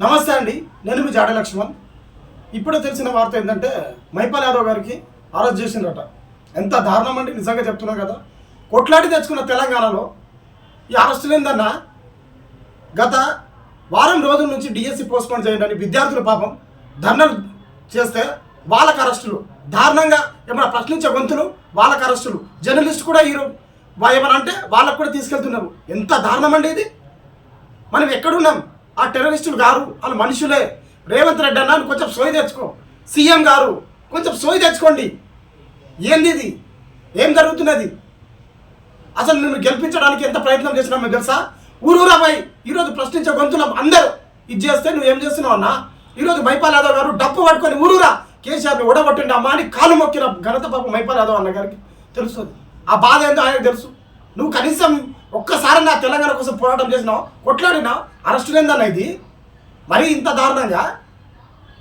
నమస్తే అండి, నేను మీ జాడ లక్ష్మణ్. ఇప్పుడే తెలిసిన వార్త ఏంటంటే మైపాల్ యాదవ్ గారికి అరెస్ట్ చేసిందట. ఎంత దారుణం అండి, నిజంగా చెప్తున్నాం కదా. కొట్లాడి తెచ్చుకున్న తెలంగాణలో ఈ అరెస్టులు ఏందన్నా, గత వారం రోజుల నుంచి డిఎస్సి పోస్ట్పోన్ చేయండి అని విద్యార్థులు పాపం ధర్నాలు చేస్తే వాళ్ళకు అరెస్టులు, దారుణంగా ఏమైనా ప్రశ్నించే గొంతులు వాళ్ళకు అరెస్టులు, జర్నలిస్ట్ కూడా ఏమన్నా అంటే వాళ్ళకు కూడా తీసుకెళ్తున్నారు. ఎంత దారుణం అండి ఇది. మనం ఎక్కడున్నాం? ఆ టెర్రరిస్టులు గారు వాళ్ళు మనుషులే. రేవంత్ రెడ్డి అన్న కొంచెం సోయి తెచ్చుకో, సీఎం గారు కొంచెం సోయి తెచ్చుకోండి. ఏంది ఇది? ఏం జరుగుతున్నది? అసలు నిన్ను గెలిపించడానికి ఎంత ప్రయత్నం చేసినామో తెలుసా? ఊరూరా పోయి ఈరోజు ప్రశ్నించే గొంతులు అందరూ ఇది చేస్తే నువ్వేం చేస్తున్నావు అన్నా? ఈరోజు మైపాల్ యాదవ్ గారు డప్పు పట్టుకొని ఊరూరా కేసీఆర్ని ఓడగొట్టిండి అమ్మా అని కాలు మొక్కిన ఘనత పాప మైపాల్ యాదవ్ అన్న గారికి తెలుస్తుంది. ఆ బాధ ఏందో ఆయనకు తెలుసు. నువ్వు కనీసం ఒక్కసారి నా తెలంగాణ కోసం పోరాటం చేసినావు, కొట్లాడినా, అరెస్టు లేదన్న ఇది. మరీ ఇంత దారుణంగా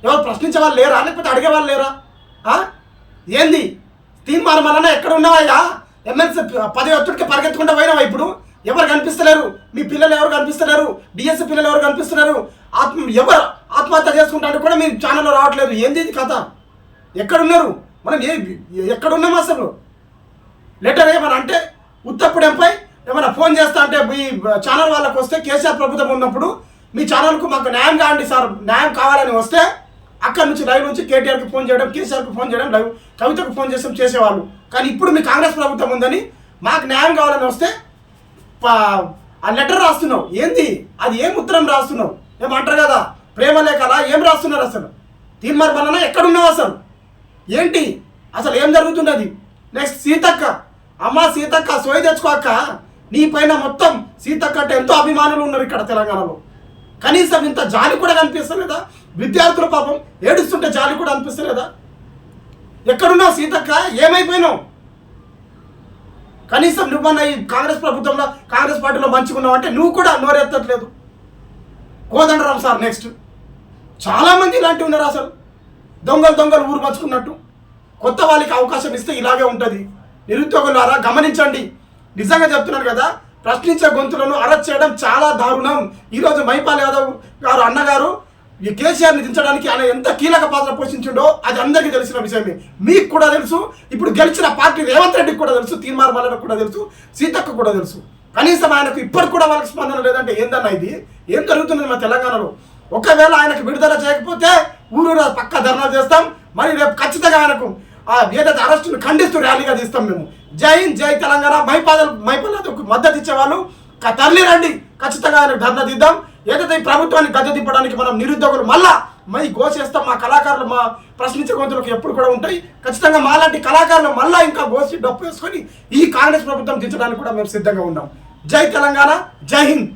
ఎవరు ప్రశ్నించే వాళ్ళు లేరా, లేకపోతే అడిగే వాళ్ళు లేరా? ఏంది తీర్మానం వలన ఎక్కడ ఉన్నావయ్యా? ఎమ్మెల్సీ పదవి ఒత్తిడికి పరిగెత్తుకుంటూ పోయినావా? ఇప్పుడు ఎవరు కనిపిస్తలేరు, మీ పిల్లలు ఎవరు కనిపిస్తున్నారు, డిఎస్సీ పిల్లలు ఎవరు కనిపిస్తున్నారు, ఎవరు ఆత్మహత్య చేసుకుంటారు కూడా మీ ఛానల్లో రావట్లేదు. ఏంది ఇది కథ? ఎక్కడున్నారు మనం? ఎక్కడున్నాం అసలు? లెటర్ ఏమన్నా అంటే ఉత్తప్పుడెంపై ఏమైనా ఫోన్ చేస్తా అంటే మీ ఛానల్ వాళ్ళకి వస్తే కేసీఆర్ ప్రభుత్వం ఉన్నప్పుడు మీ ఛానల్కు మాకు న్యాయం కావండి సార్, న్యాయం కావాలని వస్తే అక్కడి నుంచి లైవ్ నుంచి కేటీఆర్కి ఫోన్ చేయడం, కేసీఆర్కి ఫోన్ చేయడం, లైవ్ కవితకు ఫోన్ చేసేవాళ్ళు. కానీ ఇప్పుడు మీ కాంగ్రెస్ ప్రభుత్వం ఉందని మాకు న్యాయం కావాలని వస్తే ఆ లెటర్ రాస్తున్నావు. ఏంది అది? ఏం ఉత్తరం రాస్తున్నావు? ఏమంటారు కదా ప్రేమ లేఖలా, ఏం రాస్తున్నారు అసలు? తీర్మానం వలన ఎక్కడున్నావు అసలు? ఏంటి అసలు ఏం జరుగుతున్నది? నెక్స్ట్ సీతక్క, అమ్మ సీతక్క సోయి తెచ్చుకోక్క. నీ పైన మొత్తం సీతక్క అంటే ఎంతో అభిమానులు ఉన్నారు ఇక్కడ తెలంగాణలో. కనీసం ఇంత జాలి కూడా కనిపిస్తలేదా? విద్యార్థుల పాపం ఏడుస్తుంటే జాలి కూడా అనిపిస్తలేదా? ఎక్కడున్నావు సీతక్క? ఏమైపోయినావు? కనీసం నువ్వన్నా ఈ కాంగ్రెస్ ప్రభుత్వంలో కాంగ్రెస్ పార్టీలో మంచిగున్నావు అంటే నువ్వు కూడా నోరెత్తట్లేదు. Kodandaram sir next. చాలామంది ఇలాంటివి ఉన్నారు అసలు, దొంగలు ఊరు పంచుకున్నట్టు. కొత్త వాళ్ళకి అవకాశం ఇస్తే ఇలాగే ఉంటుంది. నిరుద్యోగులారా గమనించండి. నిజంగా చెప్తున్నాను కదా, ప్రశ్నించే గొంతులను అరెస్ట్ చేయడం చాలా దారుణం. ఈరోజు మైపాల్ యాదవ్ గారు అన్నగారు ఈ కేసీఆర్ని దించడానికి ఆయన ఎంత కీలక పాత్ర పోషించిండో అది అందరికీ తెలిసిన విషయమే. మీకు కూడా తెలుసు, ఇప్పుడు గెలిచిన పార్టీ రేవంత్ రెడ్డికి కూడా తెలుసు, తీర్మానం వల్లకి కూడా తెలుసు, సీతకు కూడా తెలుసు. కనీసం ఆయనకు ఇప్పటికి కూడా వాళ్ళకి స్పందన లేదంటే ఏందన్నా ఇది? ఏం జరుగుతుంది మా తెలంగాణలో? ఒకవేళ ఆయనకు విడుదల చేయకపోతే ఊరూరా పక్క ధర్నా చేస్తాం. మరి రేపు ఖచ్చితంగా ఆయనకు ఏదైతే అరెస్టును ఖండిస్తూ ర్యాలీగా తీస్తాం మేము. జై హింద్, జై తెలంగాణ. మైపాల్ యాదవ్కు మద్దతు ఇచ్చేవాళ్ళు తరలి రండి, ఖచ్చితంగా ఆయనకు ధర్నా తీద్దాం. ఏదైతే ఈ ప్రభుత్వాన్ని గద్దె దింపడానికి మనం నిరుద్యోగులు మళ్ళా గోసేస్తాం. మా కళాకారులు మా ప్రశ్నించే గొంతులకు ఎప్పుడు కూడా ఉంటాయి. ఖచ్చితంగా మాలాంటి కళాకారులు మళ్ళా ఇంకా గోసి డప్పు వేసుకొని ఈ కాంగ్రెస్ ప్రభుత్వం దించడానికి కూడా మేము సిద్ధంగా ఉన్నాం. జై తెలంగాణ, జై హింద్.